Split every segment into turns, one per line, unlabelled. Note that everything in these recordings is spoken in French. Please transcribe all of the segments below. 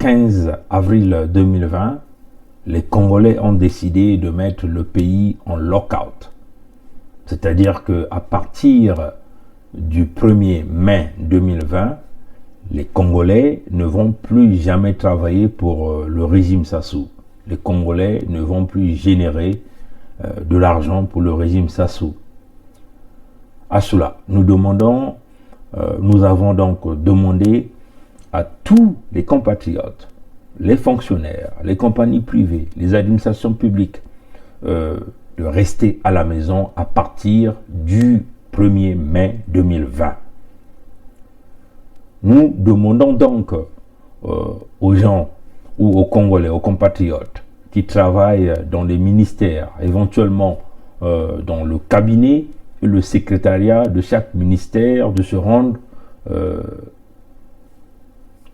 15 avril 2020, les Congolais ont décidé de mettre le pays en lockout. C'est-à-dire qu'à partir du 1er mai 2020, les Congolais ne vont plus jamais travailler pour le régime Sassou. Les Congolais ne vont plus générer de l'argent pour le régime Sassou. À cela, nous avons donc demandé à tous les compatriotes, les fonctionnaires, les compagnies privées, les administrations publiques, de rester à la maison à partir du 1er mai 2020. Nous demandons donc aux gens ou aux Congolais, aux compatriotes qui travaillent dans les ministères, éventuellement dans le cabinet et le secrétariat de chaque ministère, de se rendre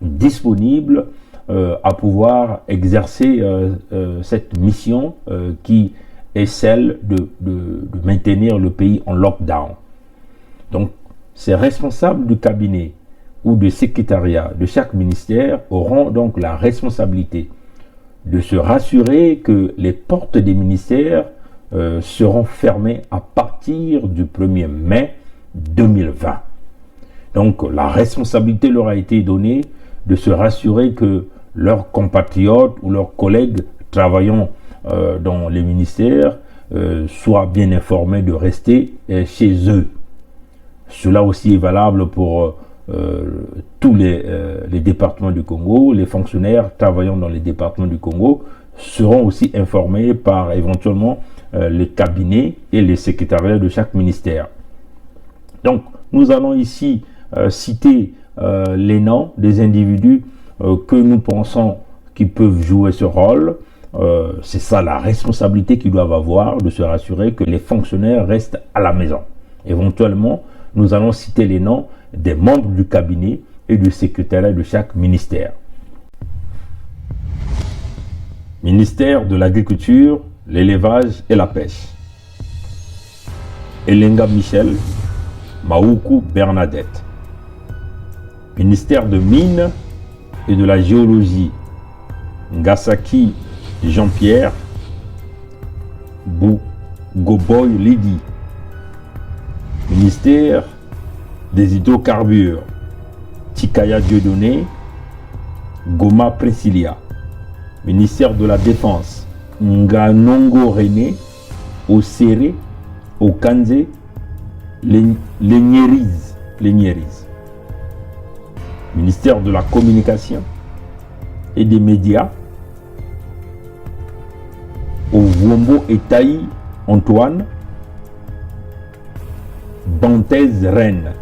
disponible à pouvoir exercer cette mission qui est celle de maintenir le pays en lockdown. Donc, ces responsables du cabinet ou du secrétariat de chaque ministère auront donc la responsabilité de se rassurer que les portes des ministères seront fermées à partir du 1er mai 2020. Donc, la responsabilité leur a été donnée de se rassurer que leurs compatriotes ou leurs collègues travaillant dans les ministères soient bien informés de rester chez eux. Cela aussi est valable pour tous les départements du Congo. Les fonctionnaires travaillant dans les départements du Congo seront aussi informés par éventuellement les cabinets et les secrétariats de chaque ministère. Donc, nous allons ici citer les noms des individus que nous pensons qui peuvent jouer ce rôle. C'est ça la responsabilité qu'ils doivent avoir, de se rassurer que les fonctionnaires restent à la maison. Éventuellement, nous allons citer les noms des membres du cabinet et du secrétariat de chaque ministère. Ministère de l'Agriculture, l'Élevage et la Pêche. Elenga Michel, Maoukou Bernadette. Ministère de Mines et de la Géologie, Ngasaki Jean-Pierre, Goboy Lydie. Ministère des Hydrocarbures, Tikaya Dieudonné, Goma Priscilla. Ministère de la Défense, Nganongo René, Oséré, Okanze, Lenyeriz. Ministère de la Communication et des Médias, Ovombo Etaï Antoine, Bantez Rennes.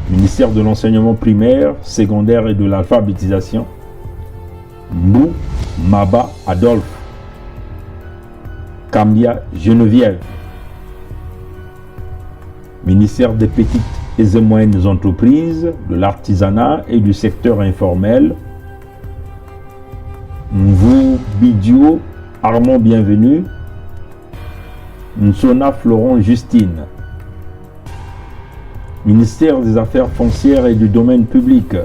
Ministère de l'Enseignement primaire, secondaire et de l'alphabétisation, Mbou Maba Adolphe, Kambia Geneviève. Ministère des petites et moyennes entreprises, de l'artisanat et du secteur informel, Mvou Bidio Armand Bienvenu, Nsona Florent Justine. Ministère des Affaires foncières et du domaine public,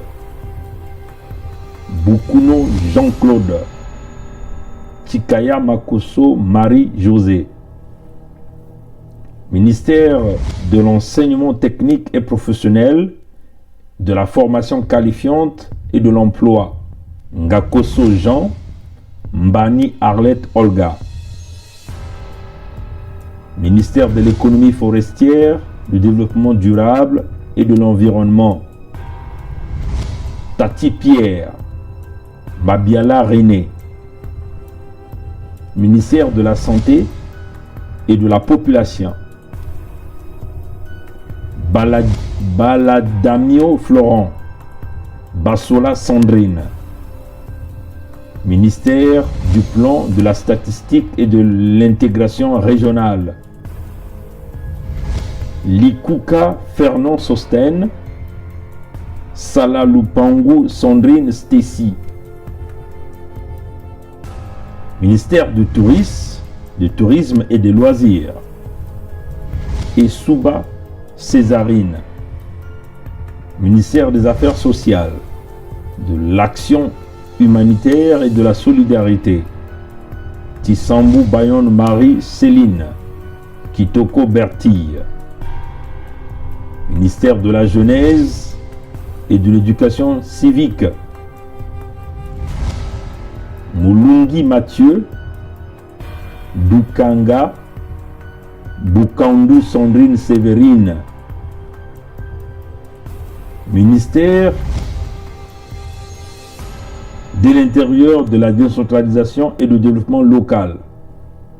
Boukouno Jean-Claude, Tikaya Makoso Marie-Josée. Ministère de l'enseignement technique et professionnel, de la formation qualifiante et de l'emploi, Ngakoso Jean, Mbani Arlette Olga. Ministère de l'économie forestière, du développement durable et de l'environnement, Tati Pierre, Babiala René. Ministère de la Santé et de la Population, Baladamio Florent, Bassola Sandrine. Ministère du Plan, de la Statistique et de l'Intégration régionale, Likuka Fernand Sosten, Sala Lupangu Sandrine Stacy. Ministère du Tourisme et des Loisirs, de l'action humanitaire et de la solidarité. Tissambu Bayon Marie Céline, Kitoko Bertille. Ministère de la Jeunesse et de l'Éducation civique. Moulungi Mathieu, Dukanga, Bukandu Sandrine Séverine. Ministère de l'Intérieur, de la décentralisation et du développement local.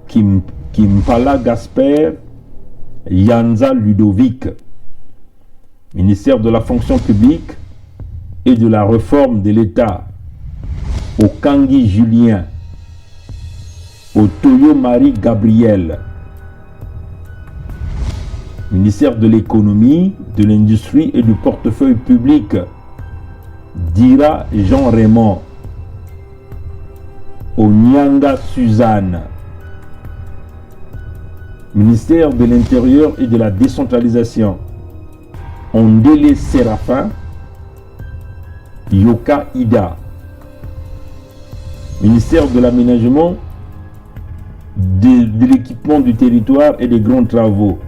Kimpala Gasper, Yanza Ludovic. Ministère de la fonction publique et de la réforme de l'État. Okangi Julien, Otoyo Marie Gabriel. Ministère de l'économie, de l'industrie et du portefeuille public, Dira Jean Raymond. Onyanga Suzanne. Ministère de l'Intérieur et de la décentralisation, Ondele Séraphin, Yoka Ida. Ministère de l'Aménagement, de l'équipement du territoire et des grands travaux,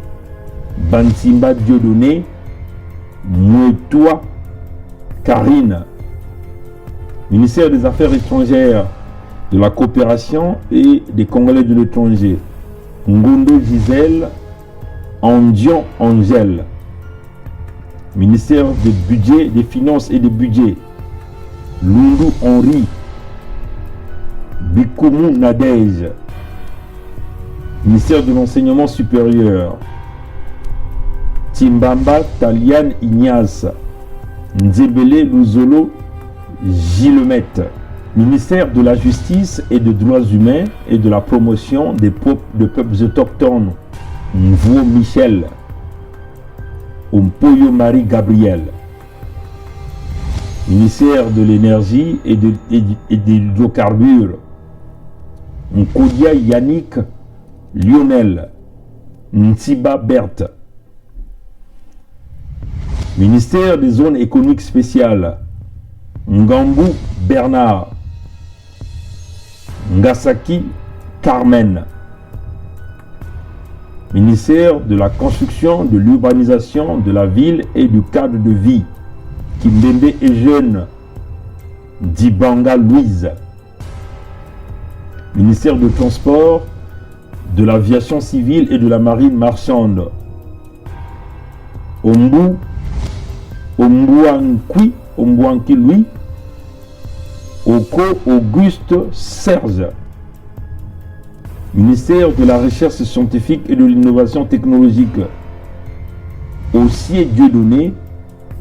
Bansimba Dieudonné, Mouetoua Karine. Ministère des Affaires étrangères, de la coopération et des Congolais de l'étranger, Ngondo Gisèle, Andion Angèle. Ministère des Budgets, des Finances et des Budgets, Lundu Henri, Bikoumou Nadège. Ministère de l'Enseignement supérieur, Timbamba Talian Ignace, Nzebele Luzolo Gillemette. Ministère de la Justice et des Droits humains et de la promotion des peuples autochtones, Mvo Michel, Ompoyo Marie Gabriel. Ministère de l'Énergie et des hydrocarbures, Nkodia Yannick Lionel, Ntiba Berthe. Ministère des Zones économiques spéciales, Ngambou Bernard, Ngasaki Carmen. Ministère de la Construction, de l'Urbanisation, de la Ville et du Cadre de Vie, Kimbembe et Jeune, Dibanga Louise. Ministère du Transport, de l'Aviation Civile et de la Marine Marchande, Ombouanki Louis, Oko Auguste Serge. Ministère de la Recherche scientifique et de l'innovation technologique, Ossier Dieudonné,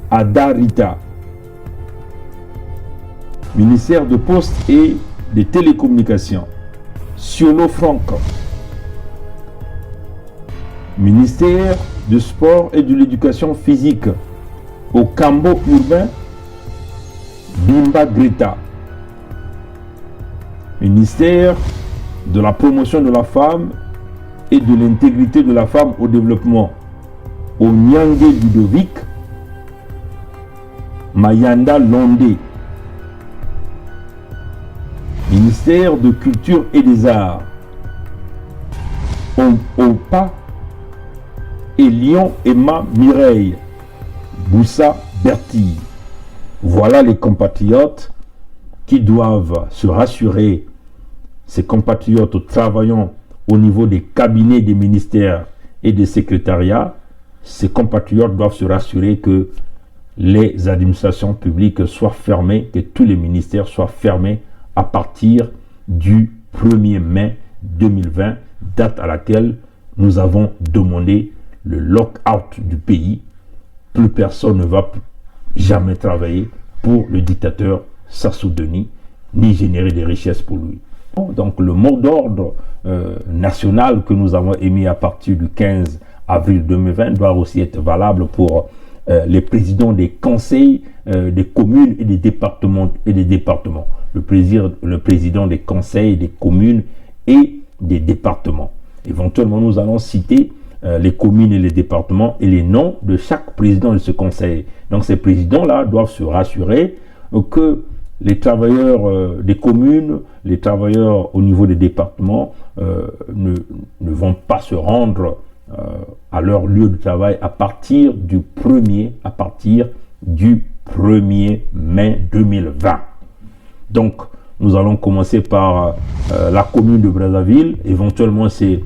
Ada Rita. Ministère de Poste et des Télécommunications, Siolo Franck. Ministère du Sport et de l'Éducation physique, au Cambo Urbain, Bimba Greta. Ministère de la promotion de la femme et de l'intégrité de la femme au développement, au Nyange Ludovic, Mayanda Londé. Ministère de Culture et des Arts, Opa et Lyon Emma Mireille, Boussa Bertille. Voilà les compatriotes qui doivent se rassurer. Ces compatriotes travaillant au niveau des cabinets des ministères et des secrétariats, ces compatriotes doivent se rassurer que les administrations publiques soient fermées, que tous les ministères soient fermés à partir du 1er mai 2020, date à laquelle nous avons demandé le lock-out du pays. Plus personne ne va jamais travailler pour le dictateur Sassou Denis, ni générer des richesses pour lui. Donc le mot d'ordre national que nous avons émis à partir du 15 avril 2020 doit aussi être valable pour les présidents des conseils des communes et des départements. Le président des conseils des communes et des départements. Éventuellement, nous allons citer les communes et les départements et les noms de chaque président de ce conseil. Donc ces présidents-là doivent se rassurer que les travailleurs des communes, les travailleurs au niveau des départements ne vont pas se rendre à leur lieu de travail à partir du 1er mai 2020. Donc, nous allons commencer par la commune de Brazzaville, éventuellement c'est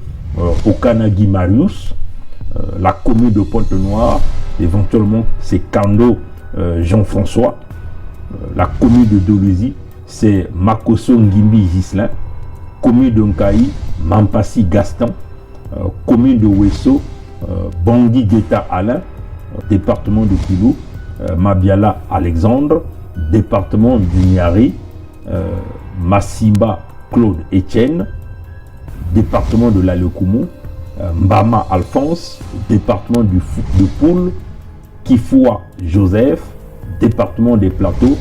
Okanagi Marius, la commune de Pointe-Noire, éventuellement c'est Kando Jean-François, la commune de Doluzi, c'est Makoso Ngimbi Gislain, commune de Nkaï, Mampassi Gaston, commune de Wesso, Bangui Guetta Alain, département de Kilou, Mabiala Alexandre, département du Niari, Massimba Claude Etienne, département de l'Alekoumou, Mbama Alphonse, département de Poul, Kifoua Joseph, département des Plateaux,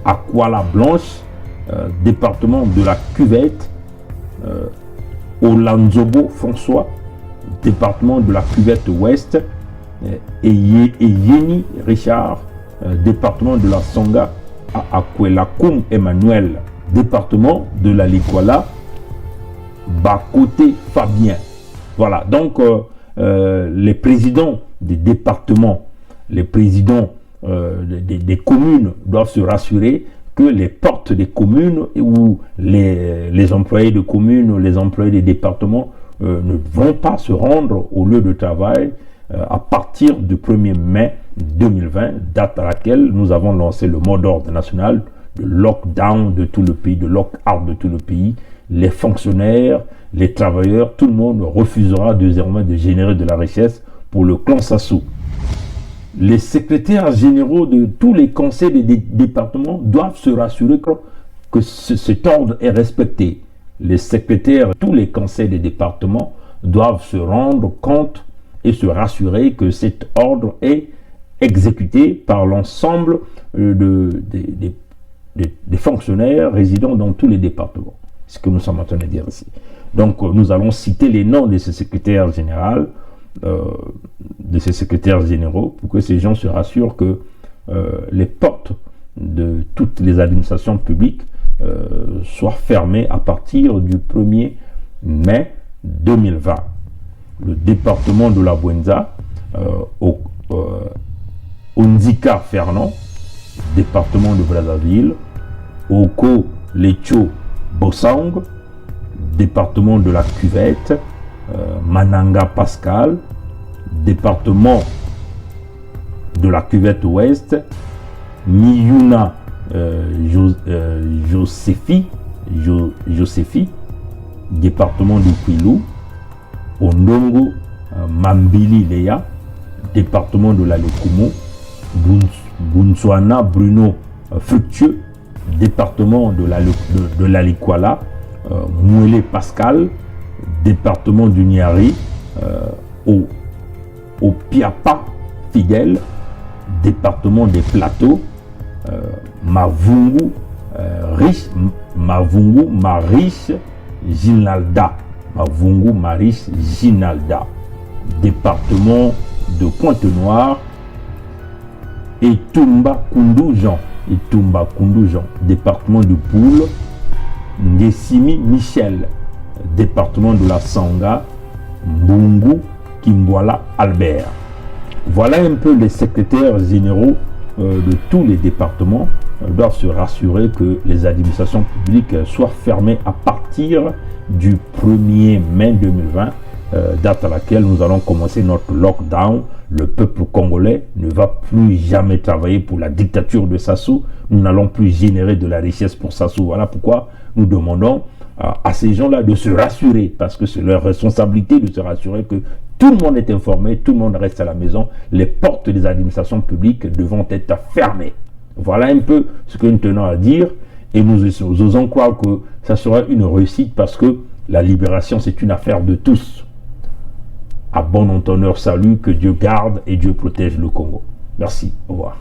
Akwala Blanche, département de la Cuvette, Olanzobo François, département de la Cuvette Ouest, et Yeni Richard, département de la Songa, à Akwelakoum Emmanuel, département de la Likwala, Bakote Fabien. Voilà, donc les présidents des départements, les présidents des communes doivent se rassurer que les portes des communes ou les employés de communes, les employés des départements ne vont pas se rendre au lieu de travail à partir du 1er mai 2020, date à laquelle nous avons lancé le mot d'ordre national de lockdown de tout le pays, de lock-out de tout le pays. Les fonctionnaires, les travailleurs, tout le monde refusera désormais de générer de la richesse pour le clan Sassou. Les secrétaires généraux de tous les conseils des départements doivent se rassurer que cet ordre est respecté. Les secrétaires de tous les conseils des départements doivent se rendre compte et se rassurer que cet ordre est exécuté par l'ensemble des fonctionnaires résidant dans tous les départements. C'est ce que nous sommes en train de dire ici. Donc, nous allons citer les noms de ces secrétaires généraux, pour que ces gens se rassurent que les portes de toutes les administrations publiques soient fermées à partir du 1er mai 2020. Le département de la Bouenza, Onzika Fernand, département de Brazzaville, Oko Lecho Bossang, département de la Cuvette, Mananga Pascal, département de la Cuvette Ouest, Miyuna Josephi, département du Kwilu, Ondongo Mambili Leya, département de la Lekoumou, Bunswana Bruno Fructueux, département de la Likwala, Mouélé Pascal, département du Niari, au Piapa Fidèle, département des Plateaux, Mavungu Mariche Ginalda, Mavungu Mariche Ginalda, département de Pointe-Noire, et Tumba Koundou Jean, département du Poul, Ngessimi Michel, département de la Sanga, Mbungu Kimboala Albert. Voilà un peu les secrétaires généraux de tous les départements doivent se rassurer que les administrations publiques soient fermées à partir du 1er mai 2020, date à laquelle nous allons commencer notre lockdown. Le peuple congolais ne va plus jamais travailler pour la dictature de Sassou. Nous n'allons plus générer de la richesse pour Sassou. Voilà pourquoi nous demandons à ces gens-là de se rassurer, parce que c'est leur responsabilité de se rassurer que tout le monde est informé, tout le monde reste à la maison. Les portes des administrations publiques devront être fermées. Voilà un peu ce que nous tenons à dire, et nous osons croire que ça sera une réussite, parce que la libération, c'est une affaire de tous. À bon entendeur, salut, que Dieu garde et Dieu protège le Congo. Merci, au revoir.